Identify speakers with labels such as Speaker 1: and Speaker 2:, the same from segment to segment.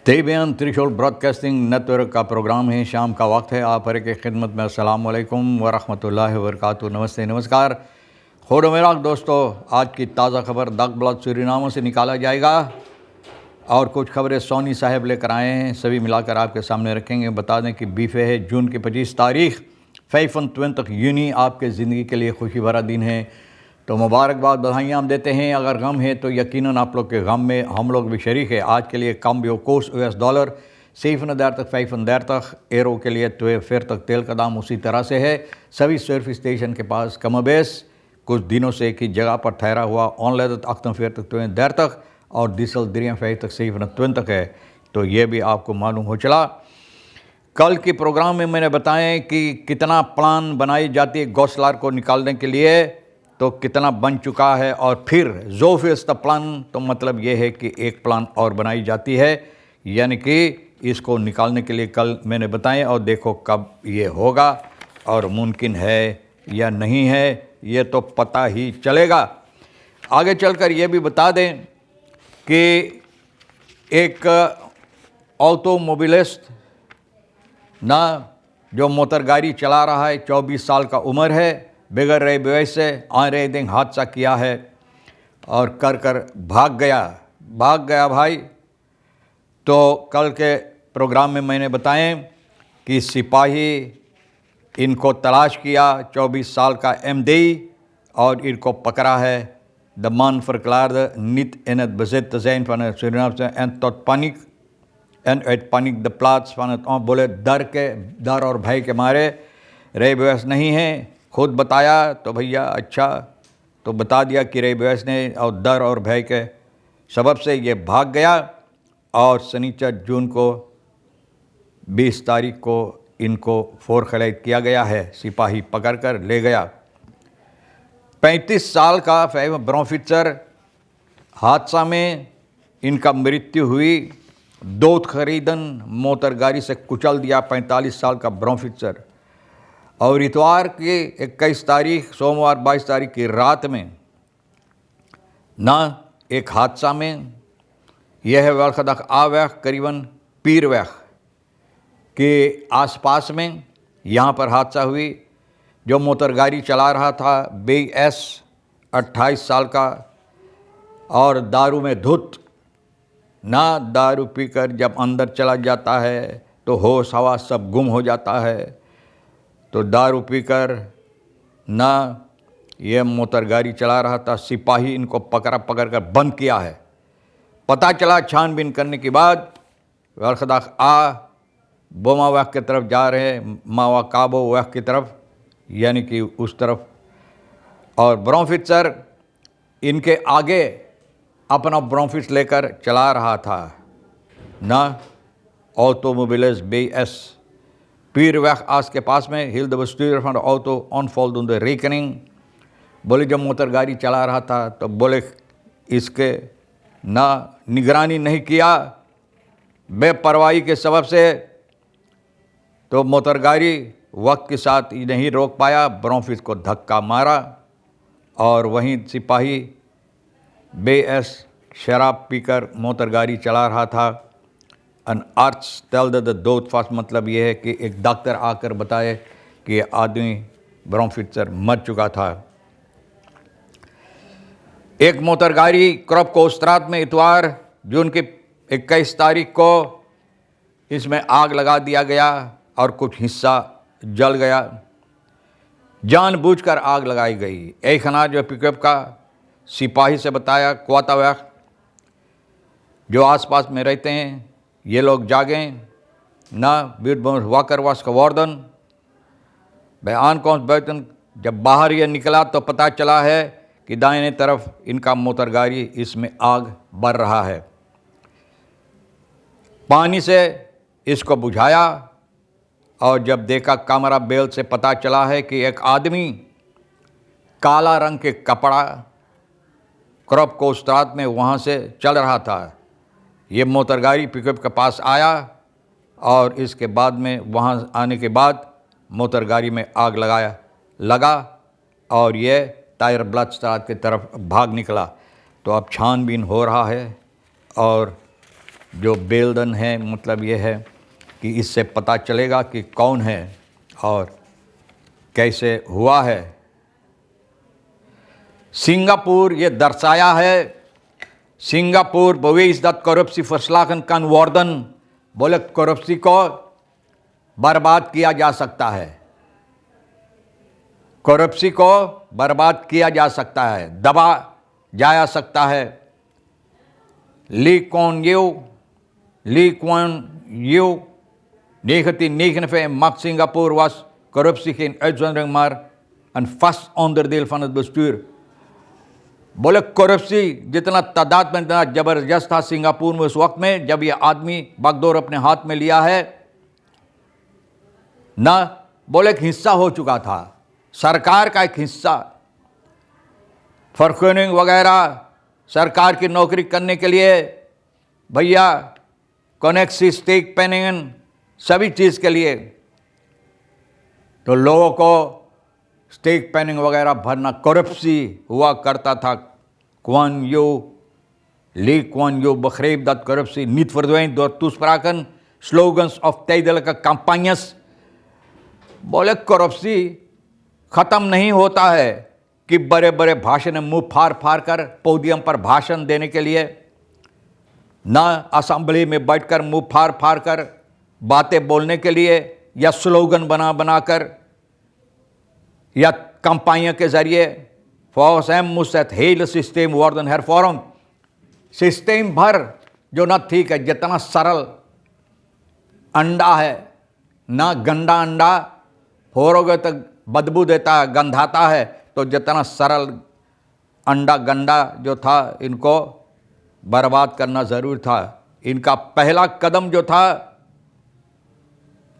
Speaker 1: Tebyan त्रिशूल broadcasting network का programme है। शाम का वक्त है। आप हर की खिदमत में अस्सलाम वालेकुम वरहमतुल्लाहि वबरकातुहू। नमस्ते नमस्कार। खुद मेराक दोस्तों, आज की ताज़ा खबर दाग ब्लॉक सूरीनामों से निकाला जाएगा और कुछ खबरें सोनी साहब लेकर आए हैं, सभी मिलाकर आपके सामने रखेंगे। बता दें कि बीफे है जून की 25 तारीख 25 यूनी आपके ज़िंदगी के लिए खुशी भरा दिन है, तो मुबारकबाद बधाइयाँ हम देते हैं। अगर गम है तो यकीनन आप लोग के गम में हम लोग भी शरीक है। आज के लिए कम बेवकूस $, सीफन देर तक 5 देर तक, एरो के लिए तो फिर तक तेल का दाम उसी तरह से है। सभी सर्विस स्टेशन के पास कमोबेश कुछ दिनों से एक ही जगह पर ठहरा हुआ ऑनलाइन अख्तम फिर तक तो देर तक और डीजल दरिया फैज तक सीफन तक है, तो ये भी आपको मालूम हो चला। कल के प्रोग्राम में मैंने बताया कि कितना प्लान बनाई जाती है गौसलार को निकालने के लिए, तो कितना बन चुका है और फिर जोफिस द प्लान, तो मतलब ये है कि एक प्लान और बनाई जाती है, यानी कि इसको निकालने के लिए कल मैंने बताया। और देखो कब ये होगा और मुमकिन है या नहीं है ये तो पता ही चलेगा। आगे चलकर ये भी बता दें कि एक ऑटोमोबिलिस्ट ना जो मोटर गाड़ी चला रहा है, 24 साल का उम्र है, बगैर रहे बेवस से आ रहे दिन हादसा किया है और कर भाग गया भाई। तो कल के प्रोग्राम में मैंने बताएं कि सिपाही इनको तलाश किया, 24 साल का एमडी, और इनको पकड़ा है। द मान verklaarde niet in het bezit te zijn van het Surinaamse en tot paniek uit paniek de plaats van het बोले डर और भय के मारे रहे बेवस नहीं है। खुद बताया तो भैया अच्छा, तो बता दिया कि रे बेवस ने और डर और भय के सबब से ये भाग गया और शनिचर जून को 20 तारीख को इनको फोर खलैद किया गया है, सिपाही पकड़कर ले गया। 35 साल का फैम ब्रॉफिसर हादसा में इनका मृत्यु हुई। दूध खरीदन मोटर गाड़ी से कुचल दिया 45 साल का ब्रॉफिसर। और इतवार के 21 तारीख सोमवार 22 तारीख की रात में ना एक हादसा में यह वखदक आवह करीबन पीरवह के आसपास में यहाँ पर हादसा हुई। जो मोटर गाड़ी चला रहा था BS 28 साल का और दारू में धुत ना, दारू पीकर जब अंदर चला जाता है तो होश हवास सब गुम हो जाता है। तो दारू पीकर ना ये मोटर गाड़ी चला रहा था। सिपाही इनको पकड़ कर बंद किया है। पता चला छानबीन करने के बाद वरखदाख बोमा वाह की तरफ जा रहे हैं, मावा काबो वाह की तरफ, यानी कि उस तरफ। और ब्रॉफिसर इनके आगे अपना ब्रॉफिस लेकर चला रहा था ना। ऑटोमोबिलिस्ट BS पीरवैख आज के पास में हिल द बस्तीर फंड ऑटो ऑन फॉल द रेकनिंग। बोले जब मोटर गाड़ी चला रहा था तो बोले इसके ना निगरानी नहीं किया, बेपरवाही के सबब से तो मोटर गाड़ी वक्त के साथ नहीं रोक पाया, ब्रॉफिस को धक्का मारा और वहीं सिपाही BS शराब पीकर मोटर गाड़ी चला रहा था। अन आर्च टेल द दोथ फास्ट, मतलब ये है कि एक डॉक्टर आकर बताए कि आदमी ब्रॉफिसर मर चुका था। एक मोटर गाड़ी क्रॉप कोस्त्रात में इतवार जून की 21 तारीख को इसमें आग लगा दिया गया और कुछ हिस्सा जल गया। जानबूझकर आग लगाई गई। एक खनाज जो पिकअप का सिपाही से बताया क्वातावैख जो आसपास में रहते हैं, ये लोग जागें ना वाकर वास का वार्डन बयान कौन बैठन। जब बाहर ये निकला तो पता चला है कि दाहिने तरफ इनका मोटर गाड़ी, इसमें आग बढ़ रहा है। पानी से इसको बुझाया और जब देखा कैमरा बेल से पता चला है कि एक आदमी काला रंग के कपड़ा क्रॉप कोस्त्रात में वहाँ से चल रहा था। ये मोटर गाड़ी पिकअप के पास आया और इसके बाद में वहाँ आने के बाद मोटर गाड़ी में आग लगा और ये टायर ब्लडस्ट्रात की तरफ भाग निकला। तो अब छानबीन हो रहा है और जो बेलदन है, मतलब ये है कि इससे पता चलेगा कि कौन है और कैसे हुआ है। सिंगापुर ये दर्शाया है, Singapore bewees dat corruptie verslagen kan worden, बोले करप्सी को बर्बाद किया जा सकता है, करप्सी को बर्बाद किया जा सकता है, दबा जा सकता है। Lee Kuan Yew 1949 macht Singapore was corruptie geen uitzondering maar een vast onderdeel van het bestuur। बोले करप्सी जितना तादाद में इतना जबरदस्त था सिंगापुर में उस वक्त में जब ये आदमी बागडोर अपने हाथ में लिया है ना, बोले एक हिस्सा हो चुका था, सरकार का एक हिस्सा। फॉरक्यूनिंग वगैरह सरकार की नौकरी करने के लिए भैया, कनेक्सी स्टेक पेनिंग सभी चीज़ के लिए तो लोगों को स्टेक पेनिंग वगैरह भरना करप्सी हुआ करता था। Lee Kuan Yew begreep dat corruptie niet verdwijnt door toespraken, slogans of tijdelijke campagnes। बोले करप्सी ख़त्म नहीं होता है कि बड़े बड़े भाषण मुंह फाड़ फाड़ कर पोडियम पर भाषण देने के लिए, ना असेंबली में बैठकर मुंह फाड़ फाड़ कर बातें बोलने के लिए या स्लोगन बना बनाकर या कंपनियों के जरिए। फॉसम मुसत हेल सिस्टम वर्दन हर फॉरम सिस्टम भर जो ना ठीक है, जितना सरल अंडा है ना, गंदा अंडा फोड़ोगे तो बदबू देता है, गंधाता है, तो जितना सरल अंडा गंदा जो था इनको बर्बाद करना ज़रूर था। इनका पहला कदम जो था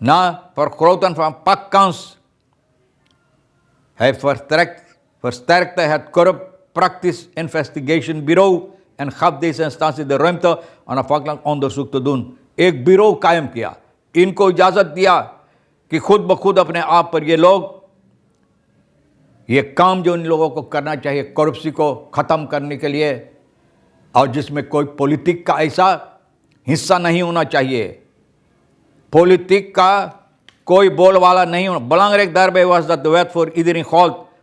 Speaker 1: ना, vergroten van pakkans hij versterkte het Corrupt Practice Investigation Bureau en gaf deze instantie de ruimte onafhankelijk onderzoek te doen। एक ब्यूरो कायम किया, इनको इजाज़त दिया कि खुद ब खुद अपने आप पर ये लोग ये काम जो इन लोगों को करना चाहिए करप्सी को ख़त्म करने के लिए, और जिसमें कोई पॉलिटिक का ऐसा हिस्सा नहीं होना चाहिए, पॉलिटिक का कोई बोल वाला नहीं होना। belangrijk daarbij was dat de wet voor iedereen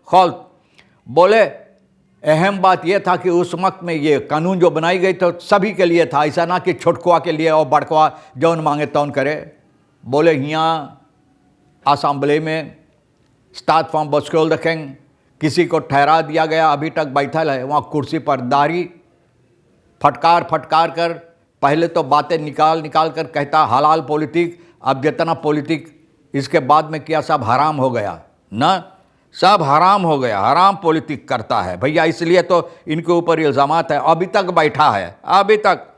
Speaker 1: gold। बोले अहम बात यह था कि उस वक्त में ये कानून जो बनाई गई तो सभी के लिए था, ऐसा ना कि छोटकुआ के लिए और बड़कुआ जौन मांगे तौन करे। बोले यहाँ असेंबली में स्टार्ट फॉर्म बस्कोल्डकिंग किसी को ठहरा दिया गया, अभी तक बैठा है वहाँ कुर्सी पर, दाढ़ी फटकार फटकार कर पहले तो बातें निकाल कर कहता हलाल पॉलिटिक, अब जितना पॉलिटिक इसके बाद में किया सब हराम हो गया ना, सब हराम हो गया, हराम पॉलिटिक करता है भैया। इसलिए तो इनके ऊपर इल्ज़ामात है, अभी तक बैठा है, अभी तक।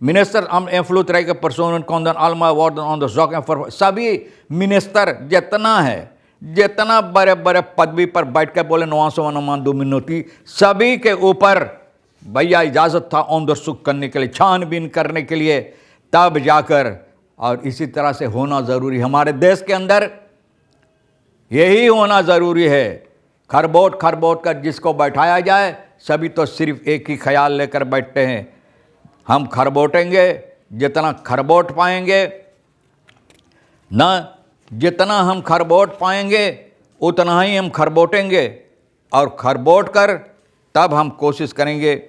Speaker 1: मिनिस्टर हम invloedrijke personen konden allemaal worden onderzocht en voor सभी मिनिस्टर जितना है, जितना बड़े बड़े पदवी पर बैठ के बोले नवासो नुमान दो मिनोटी, सभी के ऊपर भैया इजाज़त था onderzoek करने के लिए, छानबीन करने के लिए, तब जाकर। और इसी तरह से होना ज़रूरी, हमारे देश के अंदर यही होना ज़रूरी है। खरबोट कर जिसको बैठाया जाए, सभी तो सिर्फ एक ही ख्याल लेकर बैठते हैं, हम खरबोटेंगे, जितना खरबोट पाएंगे ना, जितना हम खरबोट पाएंगे उतना ही हम खरबोटेंगे, और खरबोट कर तब हम कोशिश करेंगे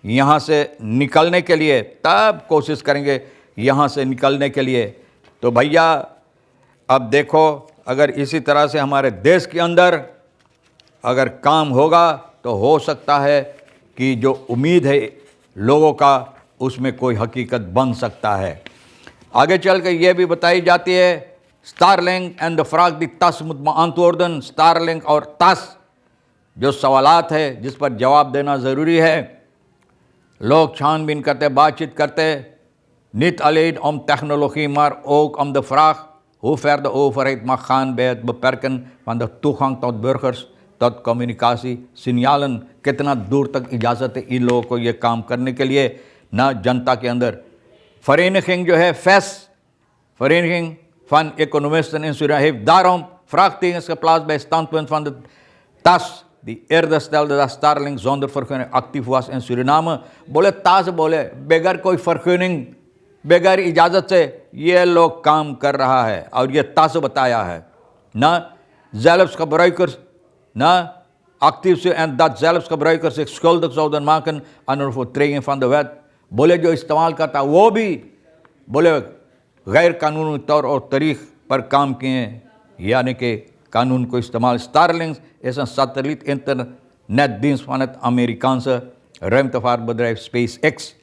Speaker 1: यहाँ से निकलने के लिए, तब कोशिश करेंगे यहाँ से निकलने के लिए। तो भैया अब देखो, अगर इसी तरह से हमारे देश के अंदर अगर काम होगा तो हो सकता है कि जो उम्मीद है लोगों का उसमें कोई हकीकत बन सकता है। आगे चल के ये भी बताई जाती है स्टारलिंक एंड द फ्राग दी तस मुतमाअंतवर्दन, स्टारलिंक और तस जो सवालात है जिस पर जवाब देना ज़रूरी है। लोग छानबीन करते, बातचीत करते, niet alleen om technologie maar ook om de vraag hoe ver de overheid mag gaan bij het beperken van de toegang tot burgers, tot communicatie, signalen, कितना दूर तक इजाज़त है इन लोगों को ये काम करने के लिए ना जनता के अंदर। Vereniging जो है FES, Vereniging van Economisten in Suriname, heeft daarom vraagtekens geplaatst bij het standpunt van de TAS, die eerder stelde dat Starlink zonder vergunning actief was in Suriname। बोले TAS बोले बगैर कोई vergunning बगैर इजाज़त से ये लोग काम कर रहा है और ये तास बताया है ना zelfsgebruikers na actief zijn en dat zelfsgebruikers zich schuldig zouden maken aan een overtreding van de wet. बोले जो इस्तेमाल करता वो भी बोले गैर कानूनी तौर और तरीक़ पर काम किए, यानी कि कानून को इस्तेमाल Starlink is een satelliet internetdienst van het Amerikaanse ruimtevaartbedrijf SpaceX.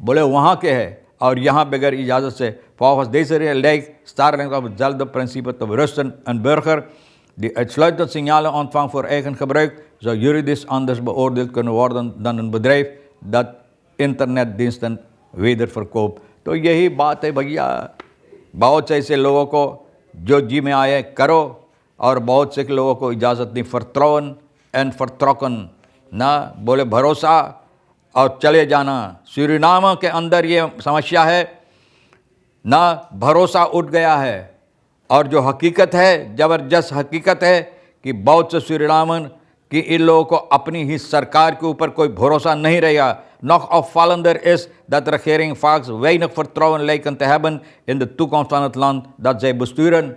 Speaker 1: बोले वहाँ के है और यहाँ बगैर इजाज़त से volgens deze lijkt Starlink op hetzelfde principe te berusten. Een burger die uitsluitend signalen ontvangt voor eigen gebruik zou juridisch anders beoordeeld kunnen worden dan een bedrijf dat internetdiensten wederverkoopt. तो यही बात है भैया, बहुत से ऐसे लोगों को जो जी में आए करो और बहुत से लोगों को इजाज़त नहीं फरत्रोन एंड फरत्रोकन ना बोले भरोसा और चले जाना। सूरीनाम के अंदर ये समस्या है ना, भरोसा उठ गया है और जो हकीकत है, ज़बरदस्त हकीकत है कि बहुत से सूरीनामन कि इन लोगों को अपनी ही सरकार के ऊपर कोई भरोसा नहीं रहेगा। Nog opvallender is dat de regering vaak weinig vertrouwen lijken te hebben in de toekomst van het land dat zij besturen।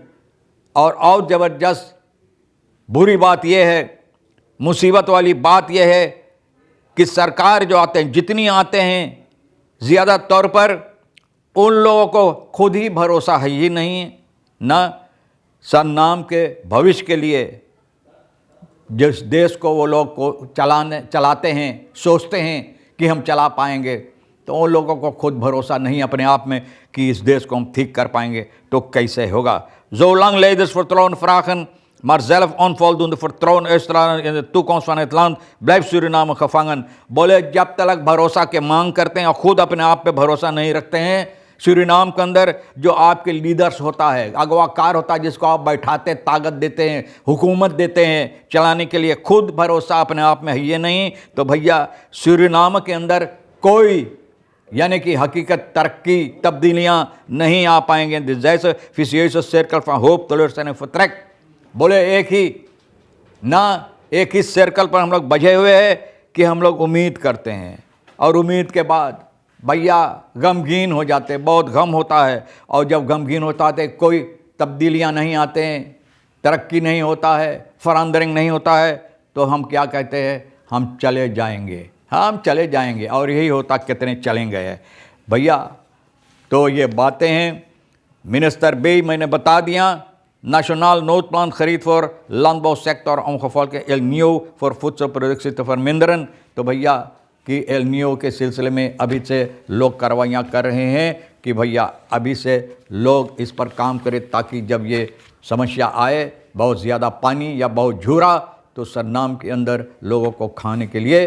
Speaker 1: और ज़बरदस्त बुरी बात यह है, मुसीबत वाली बात यह है कि सरकार जो आते हैं, जितनी आते हैं ज़्यादा तौर पर उन लोगों को खुद ही भरोसा है ही नहीं ना सन्नाम के भविष्य के लिए जिस देश को वो लोग को चलाते हैं, सोचते हैं कि हम चला पाएंगे, तो उन लोगों को खुद भरोसा नहीं अपने आप में कि इस देश को हम ठीक कर पाएंगे, तो कैसे होगा। Zolang leiders vertrouwen vragen, maar zelf onvoldoende vertrouwen uitstralen in de toekomst van het land, blijft Suriname gevangen। बोले जब तक भरोसा के मांग करते हैं और खुद अपने आप पे भरोसा नहीं रखते हैं, सूरीनाम के अंदर जो आपके लीडर्स होता है, अगवाकार होता है, जिसको आप बैठाते ताकत देते हैं, हुकूमत देते हैं चलाने के लिए, खुद भरोसा अपने आप में है ये नहीं, तो भैया सूरीनाम के अंदर कोई यानी कि हकीकत तरक्की तब्दीलियाँ नहीं आ पाएंगे। जैसे फिशियस सर्कल फॉर होप तोलर्सन फत्रक बोले एक ही सर्कल पर हम लोग बजे हुए हैं कि हम लोग उम्मीद करते हैं और उम्मीद के बाद भैया गमगीन हो जाते, बहुत गम होता है, और जब गमगीन होता है कोई तब्दीलियाँ नहीं आते हैं, तरक्की नहीं होता है, फरांदरिंग नहीं होता है, तो हम क्या कहते हैं, हम चले जाएंगे, हम चले जाएंगे। और यही होता कितने चलेंगे है भैया। तो ये बातें हैं मिनिस्टर बे मैंने बता दिया। Nationaal noodplan खरीद voor landbouwsector om gevolg El Niño voor voedselproductie te verminderen। तो भैया कि एल नियो के सिलसिले में अभी से लोग कार्रवाइयाँ कर रहे हैं कि भैया अभी से लोग इस पर काम करें ताकि जब ये समस्या आए, बहुत ज़्यादा पानी या बहुत झूरा, तो सरनाम के अंदर लोगों को खाने के लिए,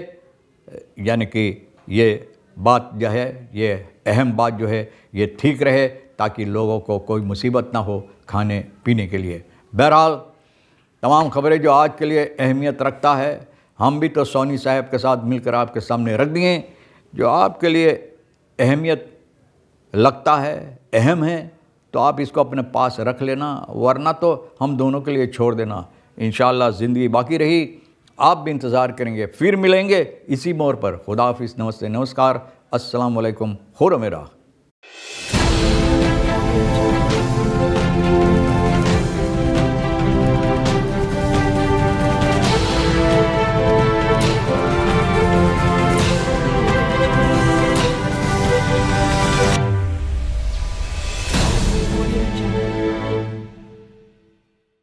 Speaker 1: यानी कि ये बात जो है, ये अहम बात जो है, ये ठीक रहे ताकि लोगों को कोई मुसीबत ना हो खाने पीने के लिए। बहरहाल तमाम खबरें जो आज के लिए अहमियत रखता है, हम भी तो सोनी साहब के साथ मिलकर आपके सामने रख दिए। जो आपके लिए अहमियत लगता है, अहम है, तो आप इसको अपने पास रख लेना, वरना तो हम दोनों के लिए छोड़ देना। इंशाअल्लाह ज़िंदगी बाकी रही, आप भी इंतज़ार करेंगे, फिर मिलेंगे इसी मोड़ पर। खुदा हाफिज़, नमस्ते, नमस्कार, अस्सलाम वालेकुम, खुदा मेरा।